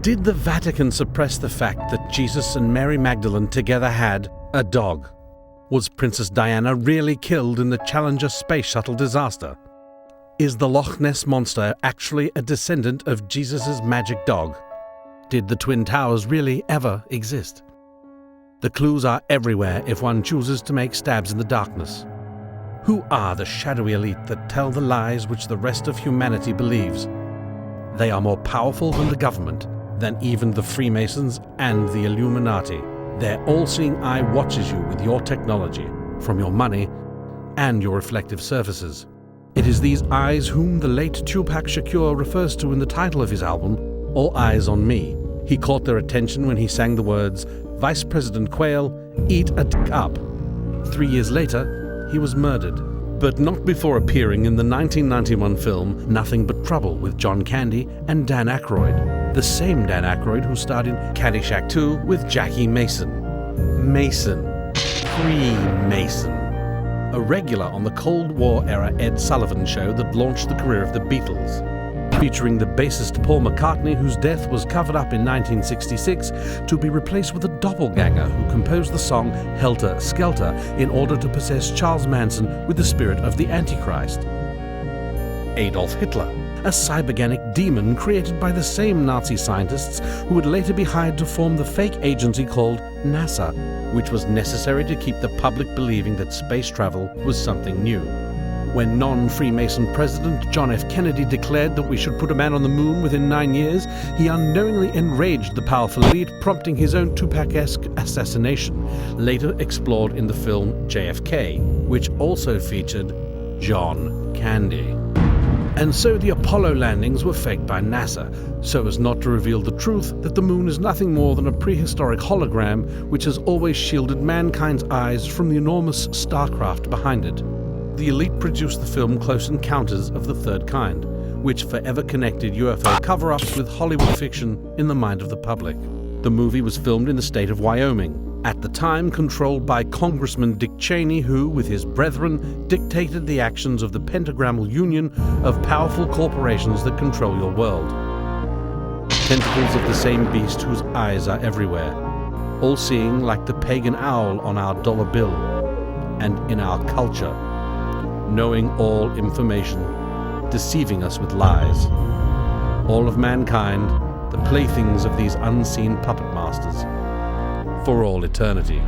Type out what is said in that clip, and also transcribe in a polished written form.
Did the Vatican suppress the fact that Jesus and Mary Magdalene together had a dog? Was Princess Diana really killed in the Challenger space shuttle disaster? Is the Loch Ness Monster actually a descendant of Jesus' magic dog? Did the Twin Towers really ever exist? The clues are everywhere if one chooses to make stabs in the darkness. Who are the shadowy elite that tell the lies which the rest of humanity believes? They are more powerful than the government, than even the Freemasons and the Illuminati. Their all-seeing eye watches you with your technology, from your money and your reflective surfaces. It is these eyes whom the late Tupac Shakur refers to in the title of his album, All Eyes on Me. He caught their attention when he sang the words, "Vice President Quayle, eat a dick up." 3 years later, he was murdered, but not before appearing in the 1991 film Nothing But Trouble with John Candy and Dan Aykroyd, the same Dan Aykroyd who starred in Caddyshack 2 with Jackie Mason. Mason. Pre-Mason. A regular on the Cold War-era Ed Sullivan show that launched the career of the Beatles, featuring the bassist Paul McCartney, whose death was covered up in 1966 to be replaced with a doppelganger who composed the song Helter Skelter in order to possess Charles Manson with the spirit of the Antichrist. Adolf Hitler, a cyberganic demon created by the same Nazi scientists who would later be hired to form the fake agency called NASA, which was necessary to keep the public believing that space travel was something new. When non-Freemason President John F. Kennedy declared that we should put a man on the moon within 9 years, he unknowingly enraged the powerful elite, prompting his own Tupac-esque assassination, later explored in the film JFK, which also featured John Candy. And so the Apollo landings were faked by NASA, so as not to reveal the truth that the moon is nothing more than a prehistoric hologram which has always shielded mankind's eyes from the enormous starcraft behind it. The elite produced the film Close Encounters of the Third Kind, which forever connected UFO cover-ups with Hollywood fiction in the mind of the public. The movie was filmed in the state of Wyoming, at the time controlled by Congressman Dick Cheney, who, with his brethren, dictated the actions of the pentagrammal union of powerful corporations that control your world. Tentacles of the same beast whose eyes are everywhere, all-seeing like the pagan owl on our dollar bill, and in our culture, knowing all information, deceiving us with lies. All of mankind, the playthings of these unseen puppet masters, for all eternity.